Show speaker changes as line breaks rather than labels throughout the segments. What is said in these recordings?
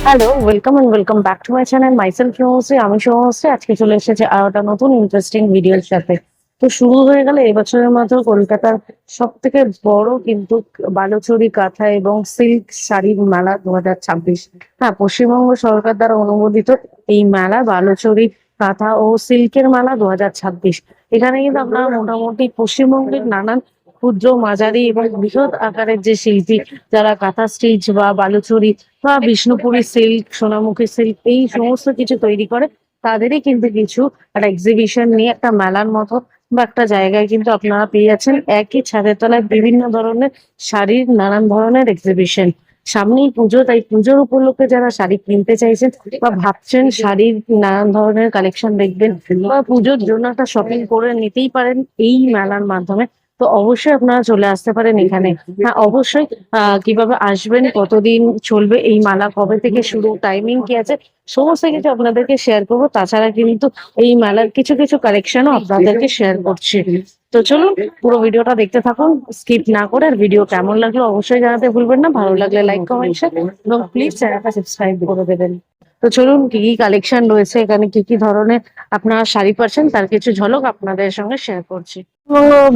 Hello, welcome and welcome back to my channel. Myself Shubhashree. আমি শুভশ্রী। আজকে চলে এসেছি আর একটা নতুন ইন্টারেস্টিং ভিডিওর সাথে। তো শুরু হয়ে গেল এবছরের মতো কলকাতার সবথেকে বড় কিন্তু বালুচরী কাঁথা এবং সিল্ক শাড়ির মেলা 2026। হ্যাঁ, পশ্চিমবঙ্গ সরকার দ্বারা অনুমোদিত এই মেলা বালুচরী কাঁথা ও সিল্কের মেলা 2026। এখানে কিন্তু আপনারা মোটামুটি পশ্চিমবঙ্গের নানান ক্ষুদ্র, মাঝারি এবং বৃহৎ আকারের যে শিল্পী যারা কাঁথা স্টিচ বা বালুচরী বা বিষ্ণুপুরী সিল্ক, সোনামুখী সিল্ক এই সমস্ত কিছু তৈরি করে, তাদেরই কিন্তু কিছু একটা এক্সিবিশন নিয়ে একটা মেলার মতো বা একটা জায়গায় কিন্তু আপনারা পেয়ে যাচ্ছেন একই ছাদের তলায় বিভিন্ন ধরনের শাড়ির নানান ধরনের এক্সিবিশন। সামনেই পুজো, তাই পুজোর উপলক্ষে যারা শাড়ি কিনতে চাইছেন বা ভাবছেন শাড়ির নানান ধরনের কালেকশন দেখবেন বা পুজোর জন্য একটা শপিং করে নিতেই পারেন এই মেলার মাধ্যমে, তো অবশ্যই আপনারা চলে আসতে পারেন এখানে। হ্যাঁ, অবশ্যই। কিভাবে আসবেন, কতদিন চলবে এই মেলা, কবে থেকে শুরু, টাইমিং কি আছে, সমস্ত কিছু আপনাদেরকে শেয়ার করবো। তাছাড়া কিন্তু এই মেলার কিছু কিছু কালেকশনও আপনাদেরকে শেয়ার করছি। তো চলুন পুরো ভিডিওটা দেখতে থাকুন স্কিপ না করে। আর ভিডিও কেমন লাগলো অবশ্যই জানাতে ভুলবেন না। ভালো লাগলে লাইক, কমেন্ট, শেয়ার এবং প্লিজ চ্যানেলটা সাবস্ক্রাইব করে দেবেন। তো চলুন, কি কি কালেকশন রয়েছে এখানে, কি কি ধরনের আপনারা শাড়ি পাচ্ছেন তার কিছু ঝলক আপনাদের সঙ্গে শেয়ার করছি।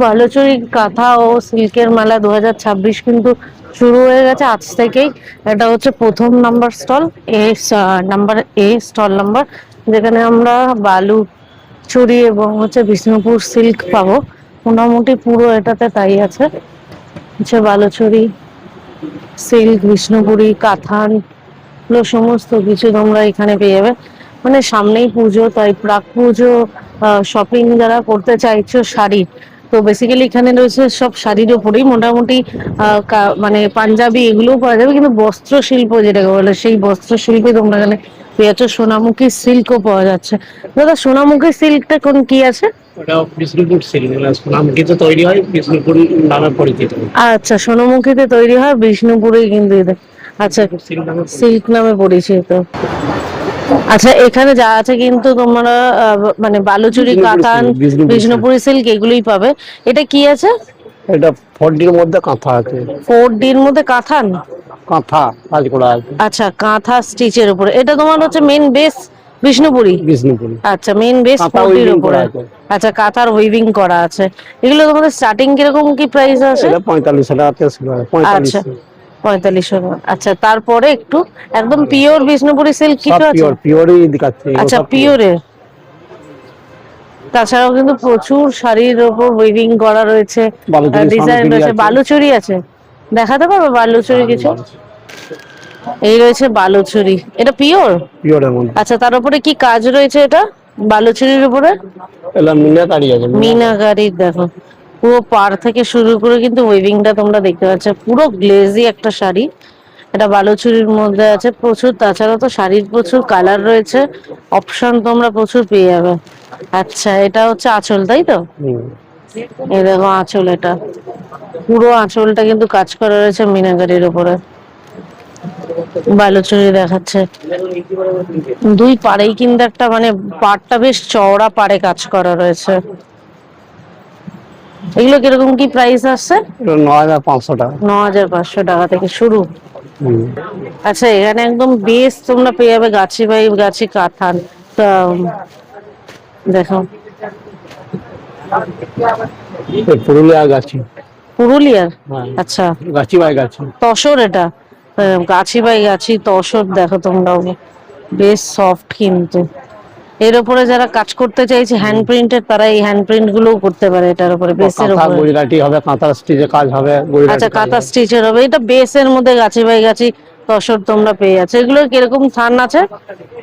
বালুচরী কাঁথা ও সিল্কের মেলা 2026 কিন্তু শুরু হয়ে গেছে আজ থেকেই। এটা হচ্ছে প্রথম নাম্বার স্টল, স্টল নাম্বার, যেখানে আমরা বালুচরী এবং হচ্ছে বিষ্ণুপুর সিল্ক পাবো। মোটামুটি পুরো এটাতে তাই আছে, হচ্ছে বালুচরী সিল্ক, বিষ্ণুপুরী, কাঁথান, এগুলো সমস্ত কিছু তোমরা এখানে পেয়ে যাবে। মানে সামনেই পুজো, তাই প্রাক পুজো শপিং যারা করতে চাইছো শাড়ি, তো বেসিক্যালি এখানে রয়েছে সব শাড়ির ওপরেই মোটামুটি মানে পাঞ্জাবি এগুলোও পাওয়া যাবে, কিন্তু বস্ত্র শিল্প যেটাকে বলে সেই বস্ত্র শিল্পে তোমরা এখানে পেয়ে যাচ্ছ। সোনামুখী সিল্কও পাওয়া যাচ্ছে। দাদা, সোনামুখী সিল্কটা কোন কি আছে?
ওটা বিষ্ণুপুর সিল্ক, সোনামুখীতে তৈরি হয়, বিষ্ণুপুর নামে পরিচিত।
আচ্ছা, সোনামুখীতে তৈরি হয়, বিষ্ণুপুরেই কিন্তু আচ্ছা, সিল্ক নামে পরিচিত। আচ্ছা, এখানে যা আছে কিন্তু তোমরা মানে বালুচরী, কাতান, বিষ্ণুপুরি সিল্ক এগুলোই পাবে। এটা কি আছে?
এটা 4D-র মধ্যে কাঁথা আছে।
4D-র মধ্যে কাঁথান,
কাঁথা কাজ করা আছে।
আচ্ছা, কাঁথা স্টিচের উপরে। এটা তোমার হচ্ছে মেন বেস বিষ্ণুপুরি।
বিষ্ণুপুরি
আচ্ছা, মেন বেস
কাঁথা
4D-র
উইভিং
উপরে।
করা আছে।
আচ্ছা, কাঁথার উইভিং করা আছে। এগুলো তোমাদের স্টার্টিং কিরকম কি প্রাইস আছে?
এটা 45 টাকা থেকে শুরু হয়,
আচ্ছা,
45।
4500। আচ্ছা, তারপরে একটু একদম পিওর বিষ্ণুপুরি সিল্ক
সব
কিছু আছে?
পিওরই দেখাচ্ছে, এগুলো
আচ্ছা,
সব পিওর।
পিওরের। তাছাড়াও কিন্তু প্রচুর শাড়ির ওপর উইভিং করা রয়েছে,
বালুচরী,
ডিজাইন
সোনামুখী
রয়েছে।
আছে।
বালুচরী আছে, দেখাতে পারবে বালুচরী কিছু? এই রয়েছে বালুচরী, এটা পিওর।
পিওরের মধ্যে।
আচ্ছা, তার উপরে কি কাজ রয়েছে এটা বালুচরীর উপরে?
এটা মিনাকারি আছে,
মিনাকারি। দেখো, পুরো পাড় থেকে শুরু করে কিন্তু উইভিংটা তোমরা দেখতে পাচ্ছ। পুরো গ্লেজি একটা শাড়ি, এটা বালুচরীর মধ্যে আছে প্রচুর। তাছাড়া তো শাড়ির প্রচুর কালার রয়েছে, অপশন তোমরা প্রচুর পেয়ে যাবে। আচ্ছা, এটা হচ্ছে আঁচল, তাই তো? এই দেখো আঁচল, এটা পুরো আঁচলটা কিন্তু কাজ করা রয়েছে মিনাকারির উপরে। বালুচরী দেখাচ্ছে দুই পাড়েই কিন্তু একটা মানে পাড়টা বেশ চওড়া পাড়ে কাজ করা রয়েছে। এগুলো কিরকম কি প্রাইস আসছে?
9500 টাকা।
9500 টাকা থেকে শুরু। আচ্ছা, এখানে একদম বেস তোমরা পেয়ে যাবে গাছি বাই গাছি কাঁথান। তা দেখো,
পুরুলিয়া গাছি।
পুরুলিয়ার।
হ্যাঁ,
আচ্ছা,
গাছি বাই গাছি।
তসর এটা। গাছি বাই গাছি তসর, দেখো তোমরাও, বেশ সফট কিন্তু। এর উপরে যারা কাজ করতে চাইছে হ্যান্ড প্রিন্টের, তারা এই হ্যান্ড প্রিন্ট গুলোও করতে পারে এটার উপরে, বেসের
কাঁথা
উপরে।
গুজরাটি হবে, কাঁথা স্টিচে কাজ হবে,
আচ্ছা,
গুজরাটি কাজ
কাঁথা
হবে।
স্টিচের হবে। এটা বেসের মধ্যে গাছি বাই গাছি তসর তোমরা পেয়ে যাচ্ছে। এগুলো কিরকম থান আছে?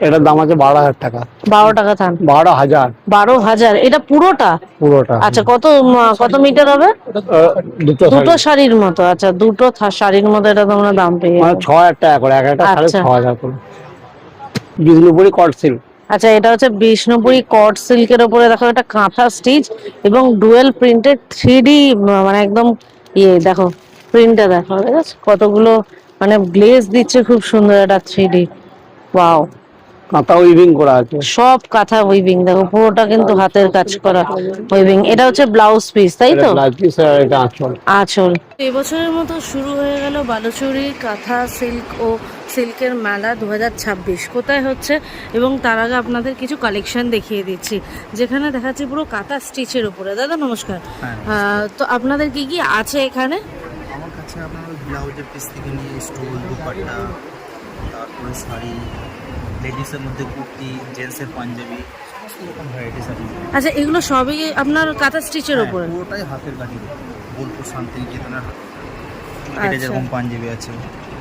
এটার দাম আছে 12,000 টাকা।
12 টাকা থান?
12,000।
12,000 এটা পুরোটা?
পুরোটা।
আচ্ছা, কত মিটার হবে?
দুটো শাড়ি
দুটো শাড়ির মতো। আচ্ছা, দুটো শাড়ির মতো এটা তোমরা দাম পেয়ে
মানে
যাবে।
6,000 টাকা করে, এক একটা শাড়ি
আচ্ছা
6,000 করে। বিষ্ণুপুরি কট সিল্ক।
আচ্ছা, এটা হচ্ছে বিষ্ণুপুরি কট সিল্কের উপরে দেখো এটা কাঁথা স্টিচ এবং ডুয়েল প্রিন্টেড 3D, মানে একদম দেখো প্রিন্টটা দেখো, ঠিক আছে? কতগুলো মানে গ্লেজ দিচ্ছে, খুব সুন্দর একটা 3D। ওয়াও,
কাঁথা উইভিং করা আছে।
সব কাঁথা উইভিং, দেখো পুরোটা কিন্তু হাতের কাজ করা উইভিং। এটা হচ্ছে ব্লাউজ পিস, তাই তো?
ব্লাউজ পিস আর এটা আঁচল।
আঁচল। এবছরের মতো শুরু হয়ে গেল বালুচুরি কাঁথা সিল্ক ও সিল্কের মেলা 2026 কোথায় হচ্ছে, এবং তার আগে আপনাদের কিছু কালেকশন দেখিয়ে দিচ্ছি, যেখানে দেখাচ্ছি পুরো কাঁথা স্টিচের উপরে। দাদা নমস্কার। তো আপনাদের কি কি আছে এখানে?
আমার কাছে আপনার ব্লাউজের পিস থেকে নিয়ে স্টোল, দুপাট্টা, তারপরে শাড়ি, লেডিসের মধ্যে কুর্তি, জেন্টসের পাঞ্জাবি, সমস্ত রকম ভ্যারাইটিস আছে।
আচ্ছা, এগুলো সবই আপনার কাঁথা স্টিচের উপরে?
পুরোটাই হাতের কাজের উপর, বোলপুর শান্তিনিকেতনের হাত। এটা
আচ্ছা।
যেরকম পাঞ্জাবি আছে,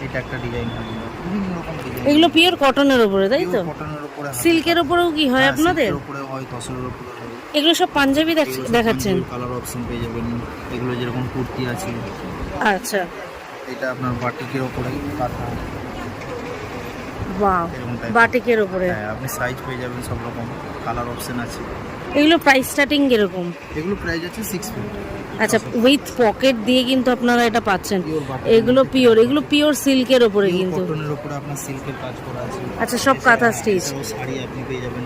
এটা একটা ডিজাইন হবে, বিভিন্ন রকম ডিজাইন।
এগুলো পিওর কটনের উপরে, তাই তো?
কটনের উপরে,
সিল্কের উপরেও কি হয় আপনাদের?
সিল্কের উপরে হয়, তসরের উপরে হয়।
এগুলো সব পাঞ্জাবি দেখাচ্ছেন?
কালার অপশন পেয়ে যাবেন। এগুলো যেরকম কুর্তি আছে,
আচ্ছা,
এটা আপনার বাটিকের উপরে কাঁথা,
বাহ,
এরকম type।
বাটিকের উপরে।
হ্যাঁ, আপনি সাইজ পেয়ে যাবেন, সব রকম কালার অপশন আছে।
এগুলো প্রাইস স্টার্টিং কিরকম?
এগুলো প্রাইস আছে 650।
আচ্ছা, উইথ পকেট দিয়ে কিন্তু আপনারা এটা পাচ্ছেন।
Pure button।
এগুলো পিওর সিল্কের উপরে কিন্তু।
কটনের উপরে আপনার সিল্কের কাজ করা আছে।
আচ্ছা, সব কাঁথা স্টিচ।
এছাড়াও শাড়ি আপনি পেয়ে যাবেন,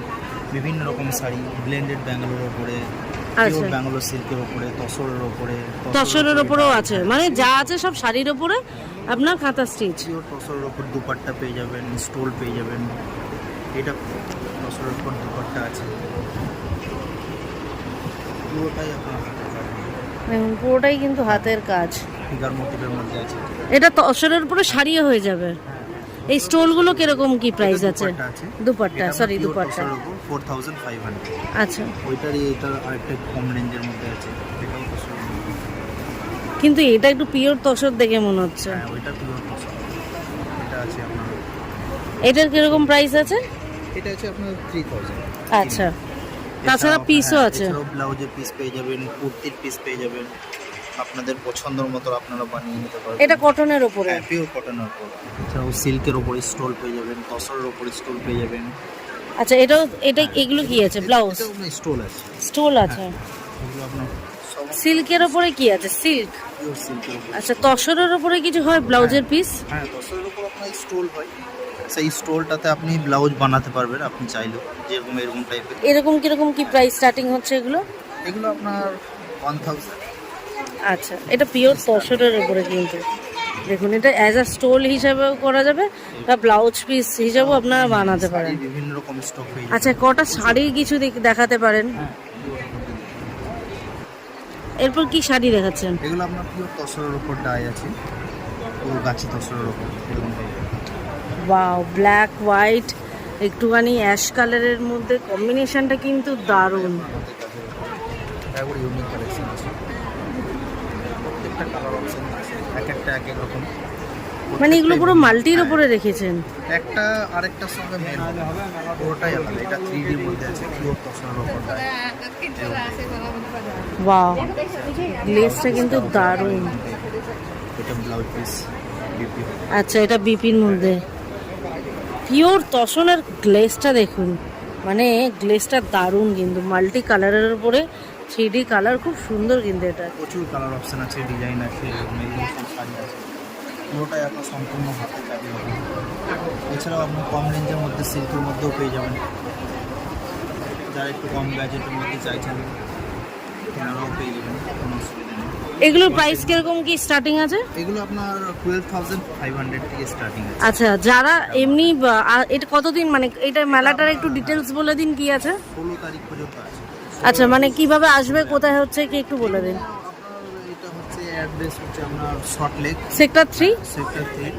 বিভিন্ন রকম শাড়ি, ব্লেন্ডেড ব্যাঙ্গালোর উপরে,
আচ্ছা।
পিওর ব্যাঙ্গালোর সিল্কের উপরে, তসরের উপরে।
তসরের উপরেও আছে, মানে যা আছে সব শাড়ির উপরে আপনার কাঁথা স্টিচ।
পিওর তসরের উপর দুপাট্টা পেয়ে যাবেন, স্টোল পেয়ে যাবেন। এটা তসরের উপর দুপাট্টা আছে, পুরোটাই আপনার হাতের কাজ,
দেখুন পুরোটাই কিন্তু হাতের কাজ।
ফিগার মোটিভের মধ্যে আছে।
এটা তসরের উপরে শাড়িও হয়ে যাবে। এই স্টোলগুলো কিরকম কি প্রাইস
এটা
আছে?
দুপাট্টা আছে।
দুপাট্টা,
এটা
সরি
pure
দুপাট্টা।
তসরের উপর 4500।
আচ্ছা,
ওইটারই এটা আরেকটা কম রেঞ্জের মধ্যে আছে, এটাও তসরের উপর।
কিন্তু এটা একটু পিওর তসর দেখে মনে হচ্ছে।
হ্যাঁ, ওইটা পিওর তসর। এটা আছে আপনার,
এটার কিরকম প্রাইস আছে?
এটা আছে আপনার 3000।
আচ্ছা, তাছাড়া পিসও আছে?
এছাড়াও ব্লাউজের পিস পেয়ে যাবেন, কুর্তির পিস পেয়ে যাবেন, আপনাদের পছন্দের মতো আপনারা বানিয়ে নিতে পারবেন।
এটা কটনের উপরে?
হ্যাঁ, পিওর কটনের উপর। এছাড়াও সিল্কের উপরে স্টোল পেয়ে যাবেন, তসরের উপরে স্টোল পেয়ে যাবেন।
আচ্ছা, এগুলো কি আছে? ব্লাউজ
এটাও আপনার স্টোল আছে।
স্টোল আছে।
এগুলো আপনার সব
সিল্কের উপরে কি আছে? সিল্ক।
পিওর সিল্কের উপর।
আচ্ছা, তসরের উপরে কিছু হয় ব্লাউজের পিস?
হ্যাঁ, তসরের উপর আপনার স্টোল হয়, সেই স্টোলটাতে আপনি ব্লাউজ বানাতে পারবেন আপনি চাইলেও, যেরকম এরকম টাইপের।
এরকম কিরকম কি প্রাইস স্টার্টিং হচ্ছে এগুলো?
এগুলো আপনার 1000।
আচ্ছা, এটা পিওর তসরের উপরে কিন্তু। দেখুন, এটা অ্যাজ আ স্টোল হিসাবেও করা যাবে বা ব্লাউজ পিস হিসাবেও আপনারা বানাতে পারেন।
শাড়ির বিভিন্ন রকম স্টক পেয়ে
আচ্ছা, কটা শাড়ির কিছু দেখাতে পারেন? এরপর কি শাড়ি দেখাচ্ছেন?
এগুলো আপনার পিওর তসরের উপর ডাই আছে, পুরো গাছি তসরের উপর এরকম টাইপের।
ওয়াও, ব্ল্যাক হোয়াইট একটুখানি অ্যাশ কালারের মধ্যে কম্বিনেশনটা কিন্তু দারুণ।
একবার ইউনিক কালেকশন আছে, প্রত্যেকটা কালার অপশন আছে, এক একটা এক এক রকম।
মানে এগুলো পুরো মাল্টির উপরে রেখেছেন?
একটা আরেকটার সঙ্গে মেল হবে, পুরোটাই আলাদা। এটা 3D এর মধ্যে আছে, পিওর তসরের উপর ডাই।
ওয়াও, গ্লেজটা কিন্তু দারুণ।
এটা ব্লাউজ পিস বিপি।
আচ্ছা, এটা বিপির মধ্যে পিওর তসনের গ্লেজটা দেখুন, মানে গ্লেজটা দারুণ কিন্তু, মাল্টি কালারের উপরে 3D কালার, খুব সুন্দর কিন্তু এটা।
প্রচুর কালার অপশন আছে, ডিজাইন আছে, এগুলো সব শাড়ি আছে, পুরোটাই আপনার সম্পূর্ণ হাতের কাজের হবে। এছাড়াও আপনি কম রেঞ্জের মধ্যে সিল্কের মধ্যেও পেয়ে যাবেন, যারা একটু কম বাজেটের মধ্যে চাইছেন তেনারাও পেয়ে যাবেন, কোনো অসুবিধা নেই।
এগুলোর প্রাইস কিরকম কি স্টার্টিং আছে?
এগুলো আপনার 12,500 থেকে স্টার্টিং আছে।
আচ্ছা, যারা এমনি এটা কতদিন, মানে এটা মেলাটার একটু ডিটেলস বলে দিন কি আছে?
16 তারিখ পর্যন্ত আছে।
আচ্ছা, মানে কিভাবে আসবে, কোথায় হচ্ছে কি একটু বলে দিন।
আপনার এটা হচ্ছে অ্যাড্রেস হচ্ছে আপনার শর্ট লেক
সেক্টর 3?
সেক্টর 3,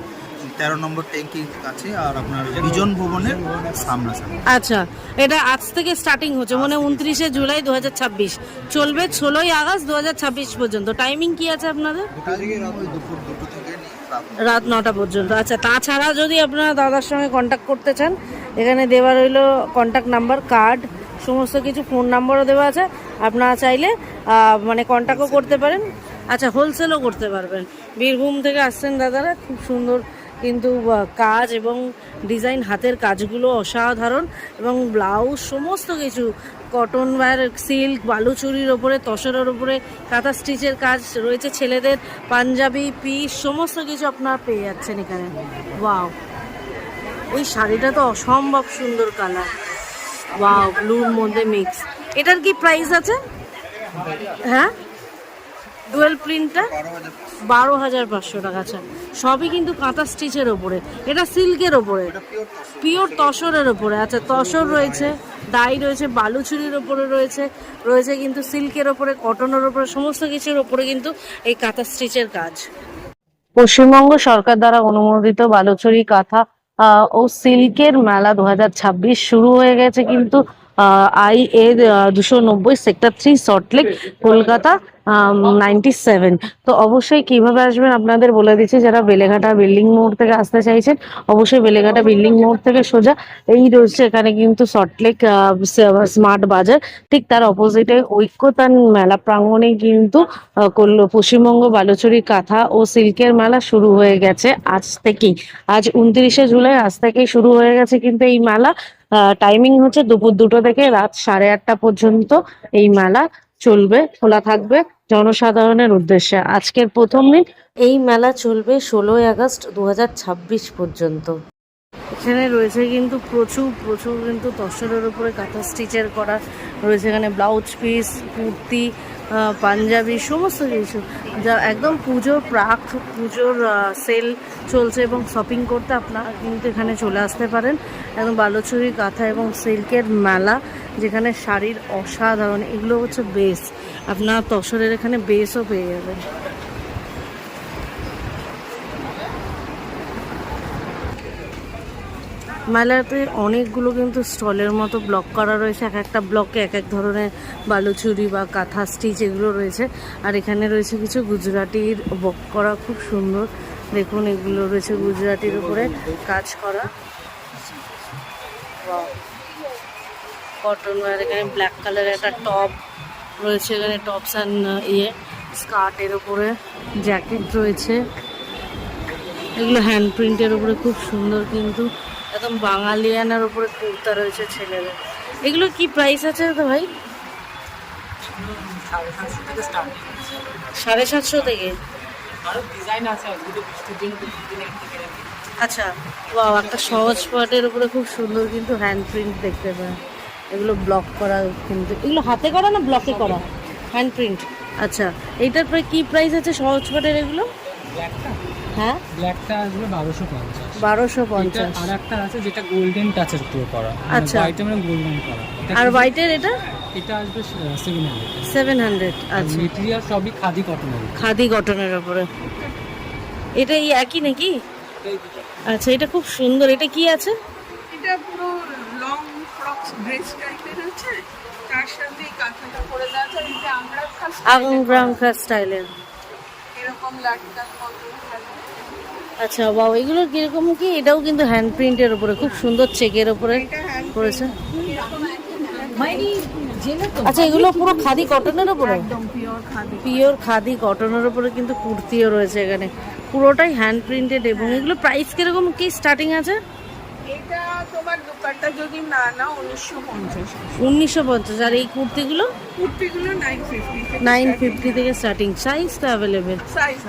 13 নম্বর ট্যাঙ্কি কাছে, আর আপনার বিজন ভবনের সামনাসামনি।
আচ্ছা, এটা আজ থেকে স্টার্টিং হচ্ছে, মানে 29শে জুলাই 2026, চলবে 16ই আগস্ট 2026 পর্যন্ত। টাইমিং কি আছে আপনাদের?
ওই দুপুর 2টো থেকে নিয়ে
রাত 9টা পর্যন্ত। আচ্ছা, তাছাড়া যদি আপনারা দাদার সঙ্গে কন্ট্যাক্ট করতে চান, এখানে দেওয়া রইলো কন্ট্যাক্ট নাম্বার, কার্ড, সমস্ত কিছু, ফোন নাম্বারও দেওয়া আছে। আপনারা চাইলে মানে কন্ট্যাক্টও করতে পারেন। আচ্ছা, হোলসেলও করতে পারবেন। বীরভূম থেকে আসছেন দাদারা, খুব সুন্দর কিন্তু কাজ এবং ডিজাইন, হাতের কাজগুলো অসাধারণ, এবং ব্লাউজ সমস্ত কিছু কটন ওয়্যার, সিল্ক, বালুচুরির ওপরে, তসরের ওপরে কাঁথা স্টিচের কাজ রয়েছে, ছেলেদের পাঞ্জাবি পিস সমস্ত কিছু আপনারা পেয়ে যাচ্ছেন এখানে। ওয়াও, এই শাড়িটা তো অসম্ভব সুন্দর কালার, ওয়াও, ব্লুর মধ্যে মিক্স। এটার কি প্রাইস আছে? হ্যাঁ, ডুয়েল প্রিন্টটা 12,500 টাকা। আচ্ছা, সবই কিন্তু কাঁথা স্টিচের ওপরে, এটা সিল্কের ওপরে, পিওর তসরের ওপরে। আচ্ছা, তসর রয়েছে, ডাই রয়েছে, বালুচুরির ওপরে রয়েছে, রয়েছে কিন্তু সিল্কের ওপরে, কটনের ওপরে, সমস্ত কিছুর ওপরে কিন্তু এই কাঁথা স্টিচের কাজ। পশ্চিমবঙ্গ সরকার দ্বারা অনুমোদিত বালুচরী কাঁথা ও সিল্কের মেলা 2026 শুরু হয়ে গেছে কিন্তু IA 290 সেক্টর 3 সল্টলেক কলকাতা 97। তো অবশ্যই কিভাবে আসবেন আপনাদের বলে দিচ্ছি, যারা বেলেঘাটা বিল্ডিং মোড় থেকে আসতে চাইছেন অবশ্যই বেলেঘাটা বিল্ডিং মোড় থেকে সোজা এই রয়েছে এখানে কিন্তু সল্টলেক স্মার্ট বাজার, ঠিক তার অপোজিটে ঐক্যতান মেলা প্রাঙ্গণে কিন্তু পশ্চিমবঙ্গ বালুচরী কাঁথা ও সিল্কের মেলা শুরু হয়ে গেছে আজ থেকেই। আজ 29শে জুলাই, আজ থেকেই শুরু হয়ে গেছে কিন্তু এই মেলা। টাইমিং হচ্ছে দুপুর 2টো থেকে রাত 8:30 পর্যন্ত এই মেলা চলবে, খোলা থাকবে জনসাধারণের উদ্দেশ্যে। আজকের প্রথম দিন, এই মেলা চলবে 16ই আগস্ট 2026 পর্যন্ত। এখানে রয়েছে কিন্তু প্রচুর প্রচুর কিন্তু তসরের উপরে কাঁথা স্টিচের করা রয়েছে। এখানে ব্লাউজ পিস, কুর্তি, পাঞ্জাবি, সমস্ত কিছু, যা একদম পুজোর পুজোর সেল চলছে এবং শপিং করতে আপনারা কিন্তু এখানে চলে আসতে পারেন। একদম বালুচরী কাঁথা এবং সিল্কের মেলা, যেখানে শাড়ির অসাধারণ, এগুলো হচ্ছে বেস, আপনার তসরের এখানে বেসও পেয়ে যাবেন। মেলাতে অনেকগুলো কিন্তু স্টলের মতো ব্লক করা রয়েছে, এক একটা ব্লকে এক এক ধরনের বালুচুরি বা কাঁথা স্টিচ এগুলো রয়েছে। আর এখানে রয়েছে কিছু গুজরাটির বক করা, খুব সুন্দর, দেখুন এগুলো রয়েছে গুজরাটির উপরে কাজ করা, কটন। আর এখানে ব্ল্যাক কালারের একটা টপ রয়েছে, এখানে টপস অ্যান্ড স্কার্টের উপরে জ্যাকেট রয়েছে, এগুলো হ্যান্ড প্রিন্টের উপরে খুব সুন্দর, কিন্তু একদম বাঙালিয়ানার উপরে কুর্তা রয়েছে ছেলেদের। এগুলো কি প্রাইস আছে তো ভাই? 750 থেকে। আচ্ছা, বাহ, একটা সহজ পাটের উপরে খুব সুন্দর কিন্তু হ্যান্ড প্রিন্ট দেখতে পাই। এগুলো ব্লক করা, কিন্তু এগুলো হাতে করা না ব্লকে করা? Hand print. আচ্ছা, এইটার প্রায় কি প্রাইস আছে সহজ পাটের এগুলো? হ্যাঁ,
ব্ল্যাকটা আসবে 1250।
1250।
আর একটা আছে যেটা গোল্ডেন টাচের উপর করা,
আচ্ছা,
হোয়াইট মানে গোল্ডেন করা।
আর হোয়াইটের এটা?
এটা আসবে 700।
700। আচ্ছা,
মেটেরিয়াল সবই খাদি কটনের।
খাদি কটনের উপরে। এটা এই একই নাকি? আচ্ছা, এটা খুব সুন্দর। এটা কি আছে?
এটা পুরো লং ফ্রকস ড্রেস টাইপের আছে, তার সাথে এই কাঁথাটা পরে দেওয়া আছে। এটা
আংরাঙ্কা স্টাইলের
এরকম লাটকান মতো থাকে।
আচ্ছা, বাহ, এগুলো কিরকম কি? এটাও কিন্তু হ্যান্ড প্রিন্টের উপরে খুব সুন্দর চেকের উপরে
এটা হ্যান্ড
করেছে। আচ্ছা, এগুলো পুরো খাদি কটনের উপরে?
একদম পিওর খাদি।
পিওর খাদি কটনের উপরে কিন্তু কুর্তিও রয়েছে এখানে, পুরোটাই হ্যান্ড প্রিন্টেড। এবং এগুলো প্রাইস কিরকম কি স্টার্টিং আছে?
এটা তোমার দোপাট্টা যদি না নাও 1950।
1950। আর এই কুর্তিগুলো?
কুর্তিগুলো 950
950 থেকে স্টার্টিং। সাইজ তো অ্যাভেলেবেল?
সাইজ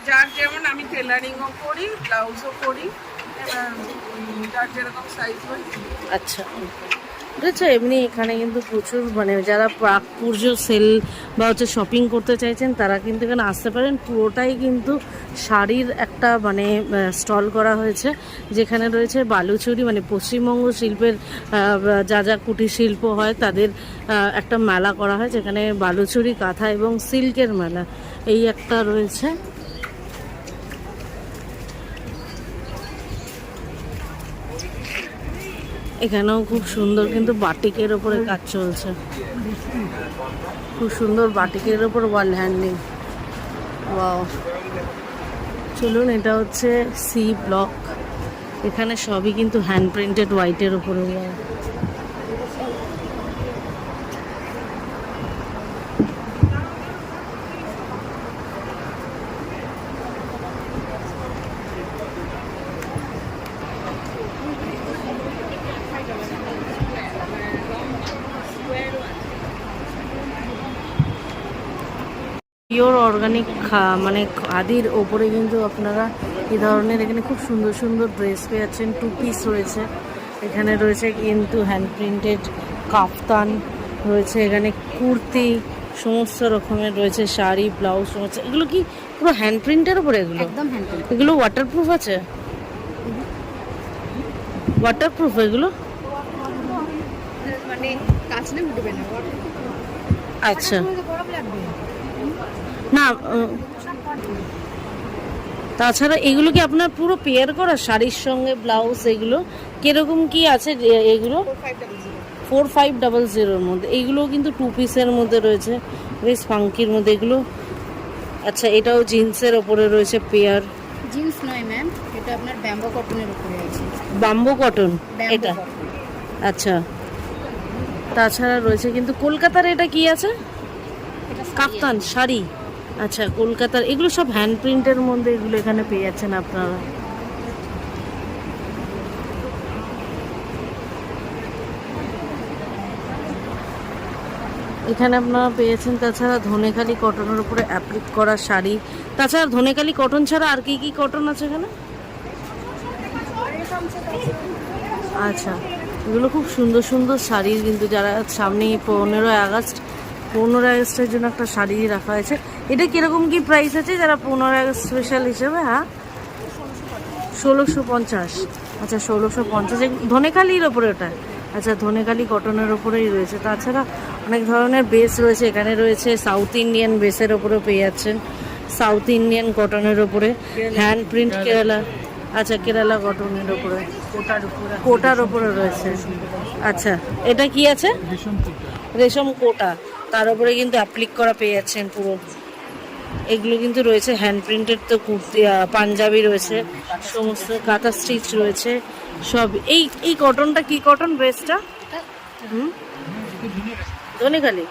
যার যেমন, আমি টেলারিংও করি, ব্লাউজও করি, যার যেরকম সাইজ হয়।
আচ্ছা, বুঝেছো। এমনি এখানে কিন্তু প্রচুর, মানে যারা প্রাক পুজো সেল বা হচ্ছে শপিং করতে চাইছেন তারা কিন্তু এখানে আসতে পারেন। পুরোটাই কিন্তু শাড়ির একটা মানে স্টল করা হয়েছে, যেখানে রয়েছে বালুচুরি, মানে পশ্চিমবঙ্গ শিল্পের যা যা কুটির শিল্প হয় তাদের একটা মেলা করা হয়, যেখানে বালুচুরি, কাঁথা এবং সিল্কের মেলা এই একটা রয়েছে। এখানেও খুব সুন্দর কিন্তু বাটিকের ওপরে কাজ চলছে, খুব সুন্দর বাটিকের ওপর ওয়াল হ্যান্ডিং। ওয়াও, চলুন, এটা হচ্ছে সি ব্লক। এখানে সবই কিন্তু হ্যান্ড প্রিন্টেড হোয়াইটের উপরে। পিওর অর্গানিক মানে খাদির ওপরে কিন্তু আপনারা এই ধরনের এখানে খুব সুন্দর সুন্দর ড্রেস পেয়ে যাচ্ছেন, 2 পিস রয়েছে, এখানে রয়েছে কিন্তু হ্যান্ড প্রিন্টেড কাফতান রয়েছে, এখানে কুর্তি, সমস্ত রকমের রয়েছে, শাড়ি, ব্লাউজ সমস্ত। এগুলো কি পুরো হ্যান্ড প্রিন্টের উপরে? এগুলো
একদম হ্যান্ড প্রিন্ট,
এগুলো ওয়াটারপ্রুফ আছে? ওয়াটারপ্রুফ এগুলো?
মানে কাজ না উঠবে না।
আচ্ছা,
গরম লাগবে
না তাছাড়া এগুলো কি আপনার পুরো পেয়ার করা শাড়ির সঙ্গে ব্লাউজ? এগুলো কিরকম কি আছে এগুলো? 4500 মধ্যে। এইগুলো কিন্তু 2 পিসের মধ্যে রয়েছে, বেশ ফাঙ্কির মধ্যে এগুলো। আচ্ছা, এটাও জিন্সের ওপরে রয়েছে পেয়ার।
জিন্স নয় ম্যাম, এটা আপনার ব্যাম্বো কটনের উপরে আছে।
বাম্বো কটন
ব্যাম্বো
এটা?
কটন।
আচ্ছা, তাছাড়া রয়েছে কিন্তু কলকাতার এটা কি আছে?
এটা
কাফতান শাড়ি। আচ্ছা, কলকাতার এগুলো সব হ্যান্ড প্রিন্টের মধ্যে, এগুলো এখানে পেয়ে যাচ্ছেন আপনারা। এখানে আপনারা পেয়েছেন তাছাড়া ধনেখালি কটনের উপরে অ্যাপ্লিক করা শাড়ি। তাছাড়া ধনেখালি কটন ছাড়া আর কি কি কটন আছে এখানে? আচ্ছা, এগুলো খুব সুন্দর সুন্দর শাড়ি কিন্তু, যারা সামনেই 15ই আগস্টের জন্য একটা শাড়ি রাখা হয়েছে। এটা কিরকম কি প্রাইস আছে যারা 15ই আগস্ট স্পেশাল হিসেবে? হ্যাঁ, 1650। আচ্ছা, 1650 ধনেখালির ওপরে ওটা? আচ্ছা, ধনেখালি কটনের ওপরেই রয়েছে। তাছাড়া অনেক ধরনের বেস রয়েছে, এখানে রয়েছে সাউথ ইন্ডিয়ান বেসের ওপরেও পেয়ে যাচ্ছেন, সাউথ ইন্ডিয়ান কটনের ওপরে হ্যান্ড প্রিন্ট কেরালা। আচ্ছা, কেরালা কটনের ওপরে, কোটার ওপরে রয়েছে। আচ্ছা, এটা কি আছে? রেশম কোটা, তার উপরে কিন্তু অ্যাপ্লিক করা পেয়ে যাচ্ছেন পুরো। এগুলো কিন্তু রয়েছে হ্যান্ড প্রিন্টেড, তো কুর্তি, পাঞ্জাবি রয়েছে, সমস্ত কাঁথা স্টিচ রয়েছে সব। এই কটনটা কি কটন ড্রেসটা? ধনেখালি।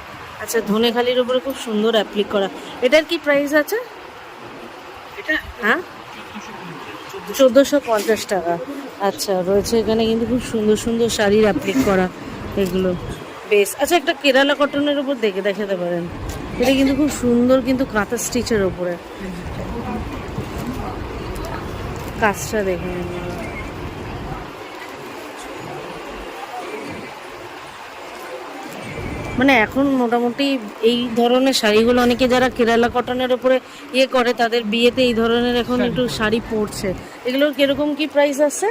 আচ্ছা, ধনেখালির উপরে খুব সুন্দর অ্যাপ্লিক করা। এটার কি প্রাইস আছে? হ্যাঁ, 1450 টাকা। আচ্ছা, রয়েছে এখানে কিন্তু খুব সুন্দর সুন্দর শাড়ির অ্যাপ্লিক করা এগুলো বেশ। আচ্ছা, একটা কেরালা কটনের উপর দেখাতে পারেন, এটা কিন্তু খুব সুন্দর, কিন্তু কাঁথা স্টিচের ওপরে। কাজটা দেখে নিন। মানে এখন মোটামুটি এই ধরনের শাড়িগুলো অনেকে যারা কেরালা কটনের উপরে করে, তাদের বিয়েতে এই ধরনের এখন একটু শাড়ি পরছে। এগুলোর কিরকম কি প্রাইস আছে?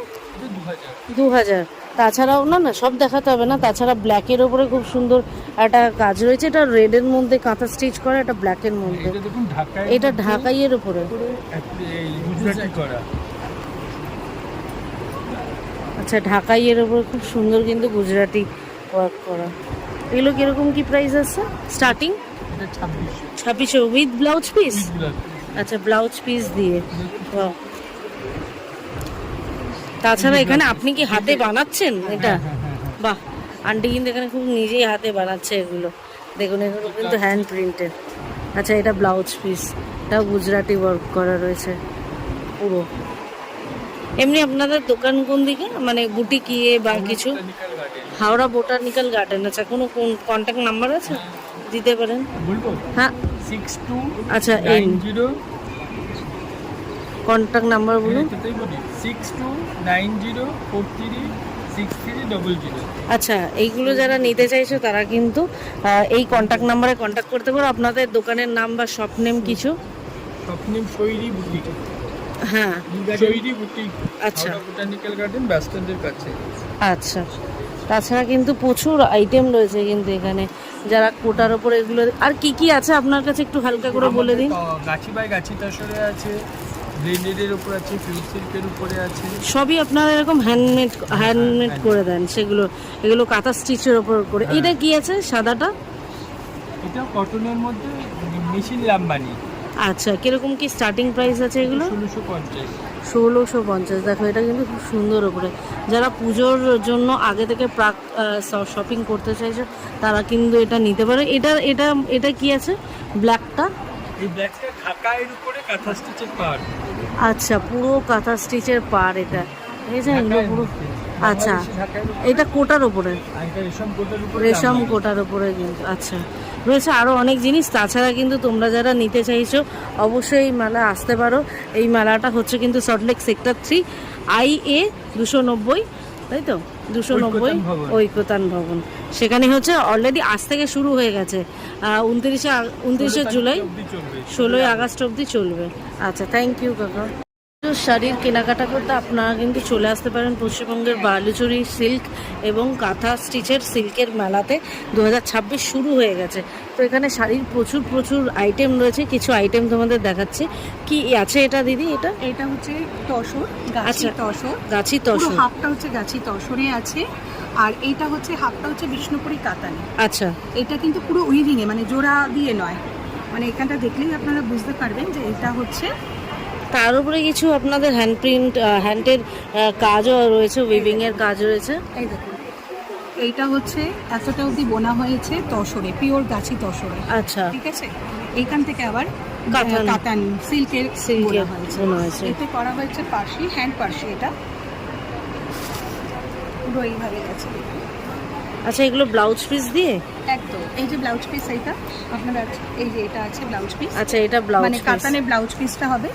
2000। তাছাড়াও না সব দেখাতে হবে না, তাছাড়া ব্ল্যাকের ওপরে খুব সুন্দর একটা কাজ রয়েছে, এটা রেডের মধ্যে কাঁথা স্টিচ করা, এটা ব্ল্যাকের মধ্যে। এটা ঢাকাইয়ের উপরে আচ্ছা, ঢাকাইয়ের উপরে খুব সুন্দর কিন্তু গুজরাটি ওয়ার্ক করা। এগুলো কিরকম কি প্রাইস আছে স্টার্টিং? 2600 with blouse piece? আচ্ছা, ব্লাউজ পিস দিয়ে। তাছাড়া এখানে আপনি কি হাতে বানাচ্ছেন এটা? বাহ, আন্টি কিন্তু এখানে খুব নিজেই হাতে বানাচ্ছে এগুলো, দেখুন এগুলো কিন্তু হ্যান্ড প্রিন্টেড। আচ্ছা, এটা ব্লাউজ পিস, এটাও গুজরাটি ওয়ার্ক করা রয়েছে পুরো। এমনি আপনাদের দোকান কোন দিকে, মানে বুটিক ইয়ে বা কিছু? Howrah botanical garden. আচ্ছা, কোনো কোন কন্ট্যাক্ট নাম্বার আছে দিতে পারেন? হ্যাঁ,
62
আচ্ছা, এই
90
কন্ট্যাক্ট নাম্বার বলুন।
6290436300।
আচ্ছা, এইগুলো যারা নিতে চাইছে তারা কিন্তু এই কন্ট্যাক্ট নাম্বারে কন্ট্যাক্ট করতে পারো। আপনাদের দোকানের নাম বা শপ নেম কিছু?
স্বপ্নিম শৈলী বুটিক।
হ্যাঁ,
শৈলী বুটিক।
আচ্ছা,
বোটানিক্যাল গার্ডেন বাস স্ট্যান্ডের কাছে।
আচ্ছা। তাছাড়া কিন্তু প্রচুর আইটেম রয়েছে কিন্তু এখানে, যারা কোটার ওপর এগুলো। আর কি কি আছে আপনার কাছে একটু হালকা করে বলে দিন।
গাছি বাই গাছি তসরে আছে, ব্লেন্ডেডের উপর আছে, ফিল্ড সিল্কের উপরে আছে।
সবই আপনারা এরকম হ্যান্ডমেড করে দেন সেগুলো? এগুলো কাঁথা স্টিচের ওপর করে। এটা কি আছে সাদাটা?
এটা কটনের মধ্যে মেশিন লাম্বানি।
আচ্ছা, কিরকম কি স্টার্টিং প্রাইস আছে এগুলো?
1650।
1650। দেখো, এটা কিন্তু খুব সুন্দর ওপরে। যারা পুজোর জন্য আগে থেকে শপিং করতে চাইছে তারা কিন্তু এটা নিতে পারে। এটা কি আছে ব্ল্যাকটা?
এই ব্ল্যাকটা ঢাকাইয়ের উপরে কাঁথা স্টিচের পার।
আচ্ছা, পুরো কাঁথা স্টিচের পার এটা, দেখেছেন? এগুলো পুরো আচ্ছা,
বাংলাদেশি ঢাকাইয়ের উপরে,
এটা কোটার ওপরে,
আর এটা রেশম কোটের উপরে
রেশম
জামদানি।
কোটার ওপরে কিন্তু। আচ্ছা, রয়েছে আরো অনেক জিনিস। তাছাড়া কিন্তু তোমরা যারা নিতে চাইছো অবশ্যই এই মেলা আসতে পারো। এই মেলাটা হচ্ছে কিন্তু সল্টলেক সেক্টর 3 IA 290, তাই তো 290
ঐক্যতান ভবন।
ঐক্যতান ভবন। সেখানে হচ্ছে অলরেডি আজ থেকে শুরু হয়ে গেছে, 29শে জুলাই,
অবধি চলবে।
16ই আগস্ট অবধি চলবে। আচ্ছা, থ্যাংক ইউ কাকা। শাড়ির কেনাকাটা করতে আপনারা কিন্তু চলে আসতে পারেন পশ্চিমবঙ্গের বালুচরী সিল্ক এবং কাঁথা স্টিচের সিল্কের মেলাতে। 2026 শুরু হয়ে গেছে। তো এখানে শাড়ির প্রচুর প্রচুর আইটেম রয়েছে। কিছু আইটেম তোমাদের দেখাচ্ছি। কি আছে এটা দিদি? এটা
এটা হচ্ছে তসর, গাছি
আচ্ছা,
তসর।
গাছি
পুরো
তসর।
হাফটা হচ্ছে গাছি তসরে আছে, আর এইটা হচ্ছে হাফটা হচ্ছে বিষ্ণুপুরি কাতানে।
আচ্ছা,
এটা কিন্তু পুরো উইভিং এ, মানে জোড়া দিয়ে নয়, মানে এখানটা দেখলেই আপনারা বুঝতে পারবেন যে এটা হচ্ছে।
তার উপরে কিছু আপনাদের হ্যান্ড প্রিন্ট, হ্যান্ডের কাজও রয়েছে, উইভিং এর কাজ রয়েছে।
এই দেখুন, এইটা হচ্ছে এতটা অবধি বোনা হয়েছে তসরে, পিওর গাছি তসরে।
আচ্ছা,
ঠিক আছে, এইখান থেকে আবার
কাতান।
কাতান সিল্কের
সিল্কের
বোনা হয়েছে।
বোনা হয়েছে।
এতে করা হয়েছে পার্সি, হ্যান্ড পার্সি। এটা পুরো এইভাবে গেছে।
আচ্ছা, এগুলো ব্লাউজ পিস দিয়ে?
একদম, এই যে ব্লাউজ পিস, এইটা আপনারা এই যে এটা আছে ব্লাউজ পিস।
আচ্ছা, এটা ব্লাউজ
মানে
পিস।
কাতানে ব্লাউজ পিসটা হবে,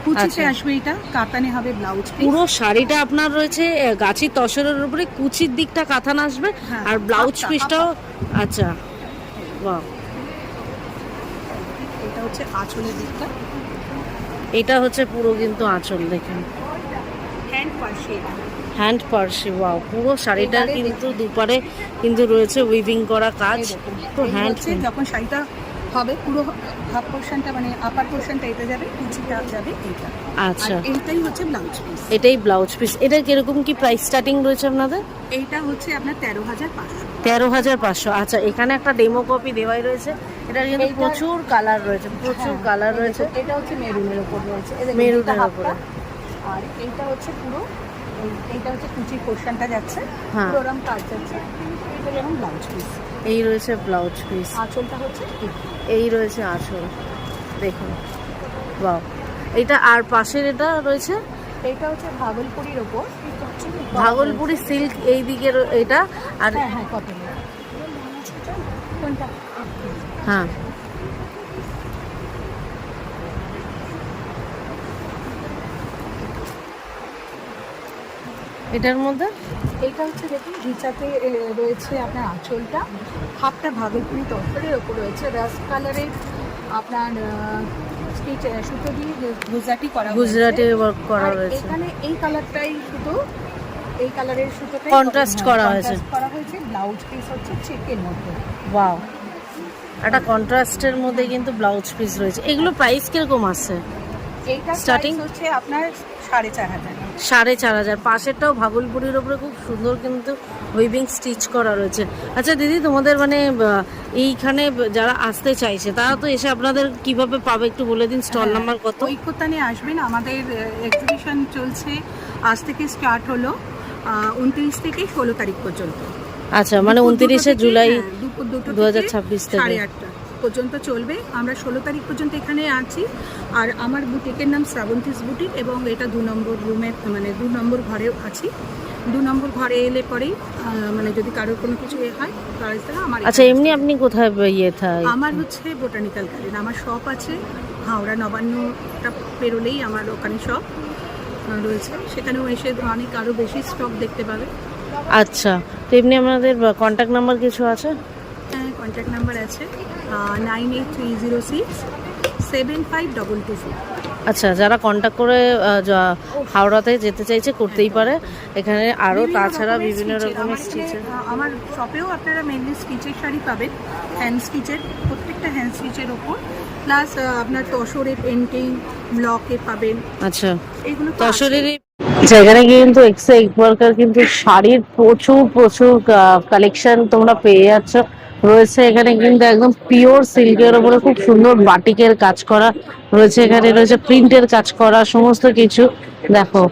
কুচিতে
আচ্ছা।
আসবে, এটা কাতানে হবে ব্লাউজ পিস।
পুরো শাড়িটা আপনার রয়েছে গাছি তসরের উপরে, কুচির দিকটা কাঁথান আসবে,
হ্যাঁ,
আর ব্লাউজ
হাফটা,
পিসটাও। আচ্ছা, বাহ,
এটা হচ্ছে আঁচলের দিকটা,
এটা হচ্ছে পুরো কিন্তু আঁচল। দেখুন,
হ্যান্ড পার্সি।
হ্যান্ড পার্সি। ওয়াও, পুরো শাড়িটার
এবারে
কিন্তু দুপারে কিন্তু রয়েছে উইভিং করা কাজ। তো হ্যান্ড
হচ্ছে যখন শাড়িটা হবে পুরো হাফ পোর্শনটা, মানে আপার পোর্শনটা এটা যাবে, কুচিটা যাবে এইটা।
আচ্ছা,
আর এইটাই হচ্ছে ব্লাউজ পিস।
এটাই ব্লাউজ পিস। এটা কিরকম কি প্রাইস স্টার্টিং রয়েছে আপনাদের?
এইটা হচ্ছে আপনার 13,500।
13,500। আচ্ছা, এখানে একটা ডেমো কপি দেওয়াই রয়েছে। এটা কিন্তু
এইটা-
প্রচুর কালার রয়েছে, প্রচুর
হ্যাঁ,
কালার
এই
রয়েছে।
দেখুন, এটা হচ্ছে মেরুনের উপর রয়েছে, এই দেখুন,
মেরুনের
এটা হাফটা।
উপরে।
আর এইটা হচ্ছে পুরো এইটা হচ্ছে কুচির পোর্শনটা যাচ্ছে,
হ্যাঁ।
পুরো রকম কাজ যাচ্ছে। এটা যেমন ব্লাউজ পিস,
এই রয়েছে ব্লাউজ পিস,
আঁচলটা হচ্ছে এই।
এই রয়েছে আঁচল। দেখুন, বাহ, এটা আর পাশের এটা রয়েছে
এইটা হচ্ছে ভাগলপুরির ওপর, এটা হচ্ছে
ভাগলপুরি সিল্ক, এই দিকের এটা। আর
হ্যাঁ হ্যাঁ, কটনের। কোনটা?
হ্যাঁ, এটার মধ্যে
এইটা হচ্ছে দেখুন ঘিচাতে রয়েছে আপনার আঁচলটা, হাফটা ভাগলপুরি তসরের ওপর রয়েছে রাস্ট কালারের আপনার স্টিচ সুতো দিয়ে গুজরাটি করা হয়েছে।
গুজরাটি ওয়ার্ক করা
আর
রয়েছে।
এখানে এই কালারটাই শুধু, এই কালারের সুতোতে
Contrast করা হয়েছে।
করা হয়েছে। ব্লাউজ পিস হচ্ছে চেকের মধ্যে।
ওয়াও, একটা কন্ট্রাস্টের মধ্যে কিন্তু ব্লাউজ পিস রয়েছে। এগুলো প্রাইস কিরকম আছে?
এইটা
Starting?
স্টার্টিং হচ্ছে আপনার 4,500।
4,500। পাশেরটাও ভাগলপুরির ওপরে খুব সুন্দর কিন্তু উইভিং স্টিচ করা রয়েছে। আচ্ছা দিদি, তোমাদের মানে এইখানে যারা আসতে চাইছে তারা তো এসে আপনাদের কিভাবে পাবে একটু বলে দিন। স্টল নাম্বার কত?
ঐক্যতানে আসবেন, আমাদের এক্সিবিশন চলছে আজ থেকে, স্টার্ট হলো 29 থেকে 16 তারিখ পর্যন্ত।
আচ্ছা, মানে
দুপুর
29শে
দুটো
জুলাই
থেকে, হ্যাঁ, দুপুর 2টো
2026 থেকে।
8:30 পর্যন্ত চলবে। আমরা 16 তারিখ পর্যন্ত এখানে আছি। আর আমার বুটিকের নাম শ্রাবন্তীস বুটিক, এবং এটা 2 নম্বর রুমে, মানে 2 নম্বর ঘরে আছি। 2 নম্বর ঘরে এলে পরেই মানে যদি কারোর কোনো কিছু হয় তাহলে আমার
আচ্ছা, এমনি আপনি কোথায় ইয়ে থাই?
আমার হচ্ছে বোটানিক্যাল গার্ডেন, আমার শপ আছে হাওড়া নবান্নটা পেরোলেই আমার ওখানে শপ রয়েছে, সেখানেও এসে অনেক আরও বেশি স্টক দেখতে পাবে।
আচ্ছা, তো এমনি আপনাদের কন্ট্যাক্ট নাম্বার কিছু আছে?
হ্যাঁ, কন্ট্যাক্ট নাম্বার আছে 9830675224।
আচ্ছা, যারা কন্ট্যাক্ট করে হাওড়াতে যেতে চাইছে করতেই পারে। এখানে আরও তাছাড়া বিভিন্ন রকমের স্টিচের।
আমার শপেও আপনারা মেনলি স্টিচের শাড়ি পাবেন, হ্যান্ড স্টিচের, প্রত্যেকটা হ্যান্ড স্টিচের ওপর, প্লাস আপনার তসরের পেন্টিং ব্লকে পাবেন।
আচ্ছা,
এগুলো তো
তসরের জায়গায় কিন্তু ওয়ার্কার কিন্তু শাড়ির প্রচুর প্রচুর কালেকশন তোমরা পেয়ে যাচ্ছ। রয়েছে এখানে কিন্তু একদম পিওর সিল্কের উপরে খুব সুন্দর বাটিকের কাজ করা রয়েছে। এখানে রয়েছে প্রিন্টের কাজ করা সমস্ত কিছু। দেখো,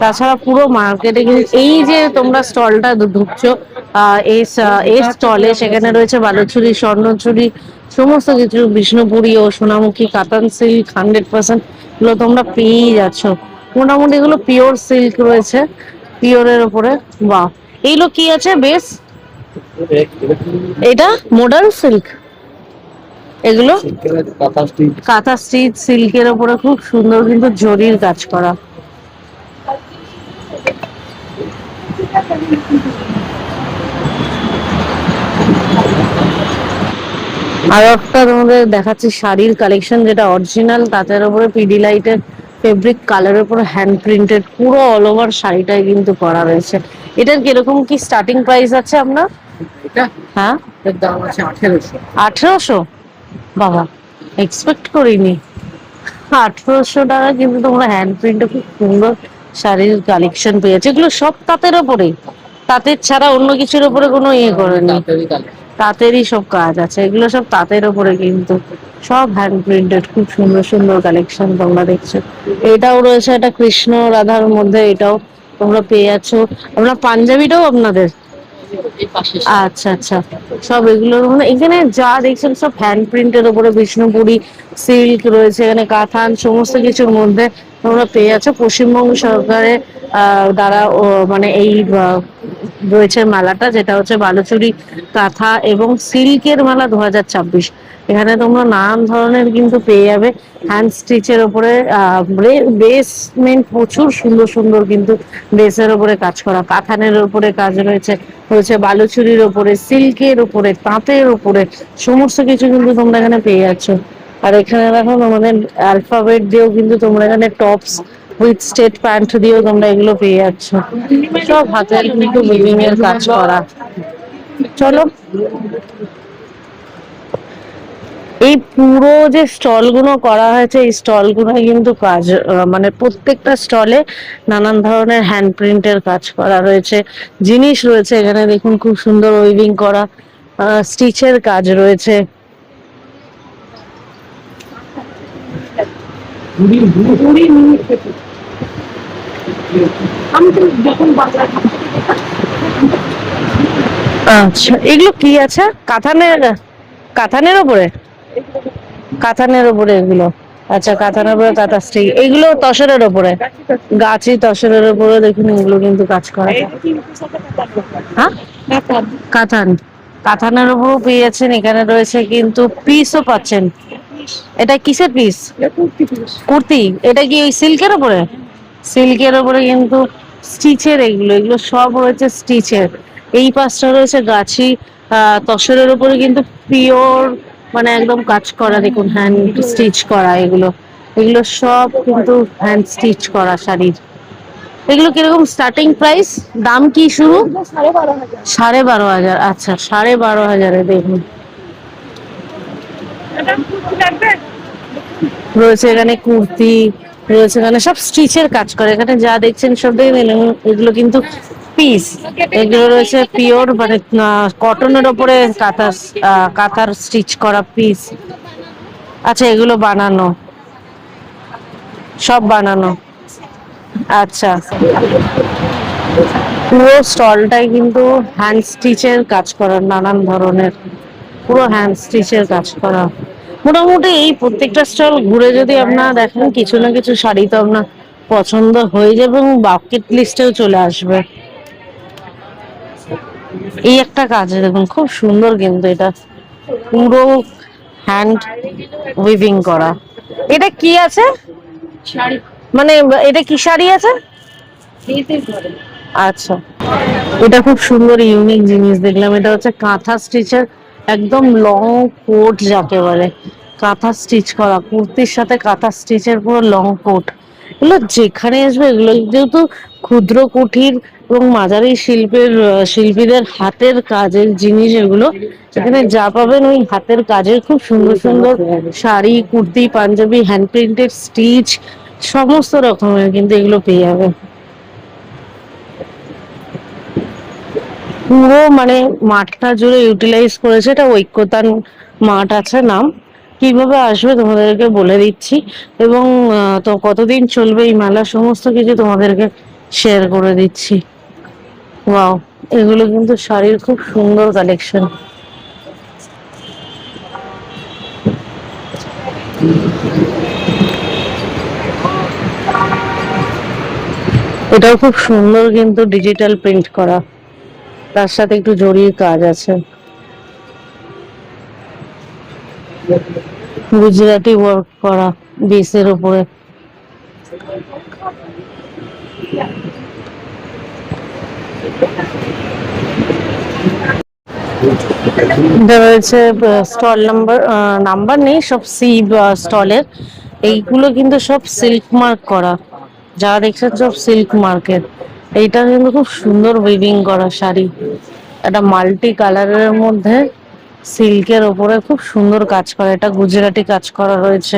তাছাড়া পুরো মার্কেটে কিন্তু এই যে তোমরা স্টলটা ঢুকছো, এই স্টলে সেখানে রয়েছে বালুচুরি, স্বর্ণচুরি, সমস্ত কিছু, বিষ্ণুপুরি ও সোনামুখী কাতান সিল্ক 100% গুলো তোমরা পেয়েই যাচ্ছ। মোটামুটি এগুলো পিওর সিল্ক রয়েছে, পিওরের উপরে। বাহ, এইগুলো কি আছে বেশ? এটা মডার্ন সিল্ক, এগুলো কাঁথা স্টিচ সিল্কের উপরে খুব সুন্দর কিন্তু জরির কাজ করা। আর একটা তোমাদের দেখাচ্ছি শাড়ির কালেকশন, যেটা অরিজিনাল তাঁতের উপরে পিডি লাইটের ফেব্রিক কালারের উপরে হ্যান্ড প্রিন্টেড, পুরো অল ওভার শাড়িটাই কিন্তু করা রয়েছে। এটার কিরকম কি স্টার্টিং প্রাইস আছে আপনার?
এটা
হ্যাঁ,
এর দাম আছে 1800।
1800? বাবা, এক্সপেক্ট করিনি 1800 টাকা, কিন্তু তোমরা হ্যান্ড প্রিন্টে খুব সুন্দর শাড়ির কালেকশন পেয়েছে। এগুলো সব তাঁতের ওপরে, তাঁতের ছাড়া অন্য কিছুর উপরে কোনো ইয়ে করেনি,
তাড়াতাড়ি কালে।
তাঁতেরই সব কাজ আছে। এগুলো সব তাঁতের ওপরে কিন্তু সব হ্যান্ড প্রিন্টেড, খুব সুন্দর সুন্দর কালেকশন তোমরা দেখছো। এটাও রয়েছে, এটা কৃষ্ণ রাধার মধ্যে, এটাও তোমরা পেয়ে যাচ্ছো। আমরা পাঞ্জাবিটাও আপনাদের? আচ্ছা আচ্ছা, সব এগুলোর মানে এখানে যা দেখছেন সব হ্যান্ড প্রিন্টের উপরে বিষ্ণুপুরি সিল্ক রয়েছে, এখানে কাতান সমস্ত কিছুর মধ্যে তোমরা পেয়ে যাচ্ছ। পশ্চিমবঙ্গ সরকারের দ্বারা মানে এই রয়েছে মেলাটা, যেটা হচ্ছে বালুচুরি কাঁথা এবং সিল্কের মেলা 2026। এখানে তোমরা নানান ধরনের কিন্তু পেয়ে যাবে হ্যান্ড স্টিচের উপরে বেসমেন্ট, প্রচুর সুন্দর সুন্দর কিন্তু বেসের উপরে কাজ করা, কাঁথানের উপরে কাজ রয়েছে, রয়েছে বালুচুরির উপরে, সিল্কের উপরে, তাঁতের উপরে, সমস্ত কিছু কিন্তু তোমরা এখানে পেয়ে যাচ্ছ। আর এখানে দেখো তোমাদের অ্যালফাবেট দিয়েও কিন্তু তোমরা এখানে টপস উইথ স্টেট প্যান্ট দিয়েও তোমরা এগুলো পেয়ে যাচ্ছ। সব হাতের কিন্তু উইভিং এর কাজ করা। চলো, এই পুরো যে স্টল গুলো করা হয়েছে, এই স্টল গুলো কিন্তু কাজ মানে প্রত্যেকটা স্টলে নানান ধরনের হ্যান্ড প্রিন্টের কাজ করা রয়েছে, জিনিস রয়েছে। এখানে দেখুন খুব সুন্দর উইভিং করা স্টিচের কাজ রয়েছে। আচ্ছা, এগুলো কি আছে? কাতানের, কাতানের উপরে, কাতানের উপরে এগুলো। আচ্ছা, কাতানের উপরে কাঁথা স্টিচ, এগুলো তসরের উপরে, গাছি তসরের উপরে দেখুন এগুলো কিন্তু কাজ করা। হ্যাঁ, কাতান, কাতানের উপরেও পেয়ে যাচ্ছেন। এখানে রয়েছে কিন্তু পিসও পাচ্ছেন। এটা কিসের পিস? কুর্তি। এটা কি ওই সিল্কের উপরে? সিল্কের উপরে কিন্তু স্টিচের, এগুলো এগুলো সব রয়েছে স্টিচের। এই পাশটা রয়েছে গাছি তসরের উপরে কিন্তু পিওর মানে একদম কাজ করা, দেখুন হ্যান্ড স্টিচ করা এগুলো, এগুলো সব কিন্তু হ্যান্ড স্টিচ করা শাড়ির। এগুলো কিরকম স্টার্টিং প্রাইস, দাম কি শুরু? 12,500। আচ্ছা, 12,500 দেখুন রয়েছে এখানে কুর্তি রয়েছে, এখানে সব স্টিচের কাজ করে। এখানে যা দেখছেন সব দেখবেন এগুলো কিন্তু পিস, এগুলো রয়েছে পিওর মানে কটনের ওপরে কাঁথা, কাঁথার স্টিচ করা পিস। আচ্ছা, এগুলো বানানো, সব বানানো। আচ্ছা, পুরো স্টলটাই কিন্তু হ্যান্ড স্টিচের কাজ করা, নানান ধরনের পুরো হ্যান্ড স্টিচের কাজ করা। মোটামুটি এই প্রত্যেকটা স্টল ঘুরে যদি আপনারা দেখেন, কিছু না কিছু শাড়ি তো আপনার পছন্দ হয়ে যাবে এবং বাকেট লিস্টেও চলে আসবে। এই একটা কাজ দেখুন খুব সুন্দর, কিন্তু এটা পুরো হ্যান্ড উইভিং করা। এটা কি আছে মানে, এটা কি শাড়ি আছে? আচ্ছা, এটা খুব সুন্দর ইউনিক জিনিস দেখলাম। এটা হচ্ছে কাঁথা স্টিচের একদম লং কোট, যাকে বলে কাঁথা স্টিচ করা কুর্তির সাথে কাঁথা স্টিচের পুরো লং কোট। এগুলো যেখানে আসবে, এগুলো যেহেতু ক্ষুদ্র কুটির এবং মাঝারি শিল্পীদের হাতের কাজের জিনিস, এগুলো এখানে যা পাবেন ওই হাতের কাজের খুব সুন্দর সুন্দর sari, kurti, punjabi, hand printed stitch সমস্ত রকমের কিন্তু এগুলো পেয়ে যাবে। পুরো মানে মাঠটা জুড়ে ইউটিলাইজ করেছে, এটা ঐক্যতান মাঠ আছে নাম। কিভাবে আসবে তোমাদেরকে বলে দিচ্ছি, এবং তো কতদিন চলবে এই মেলা সমস্ত কিছু তোমাদেরকে শেয়ার করে দিচ্ছি। ওয়াও, এগুলো কিন্তু শাড়ির খুব সুন্দর কালেকশন। এটাও খুব সুন্দর কিন্তু ডিজিটাল প্রিন্ট করা, তার সাথে একটু জরির কাজ আছে, গুজরাটি ওয়ার্ক করা বেসের উপরে। এটা রয়েছে স্টল নাম্বার নেই, সব সি স্টলের। এইগুলো কিন্তু সব সিল্ক মার্ক করা, যা দেখছেন সব সিল্ক মার্কের। এইটা কিন্তু খুব সুন্দর উইভিং করা শাড়ি, একটা মাল্টি কালারের মধ্যে সিল্কের ওপরে খুব সুন্দর কাজ করা, এটা গুজরাটি কাজ করা রয়েছে।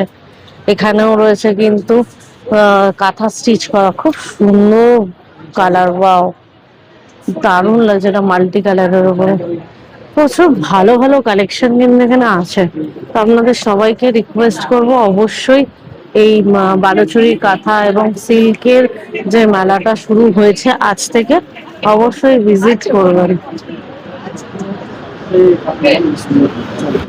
এখানেও রয়েছে কিন্তু কাঁথা স্টিচ করা, খুব সুন্দর কালার, ওয়াও দারুণ লাগছে, এটা মাল্টি কালারের উপরে। প্রচুর ভালো ভালো কালেকশন কিন্তু এখানে আছে। তো আপনাদের সবাইকে রিকোয়েস্ট করব অবশ্যই এই বালুচরী কাঁথা এবং সিল্কের যে মেলাটা শুরু হয়েছে আজ থেকে, অবশ্যই ভিজিট করবেন।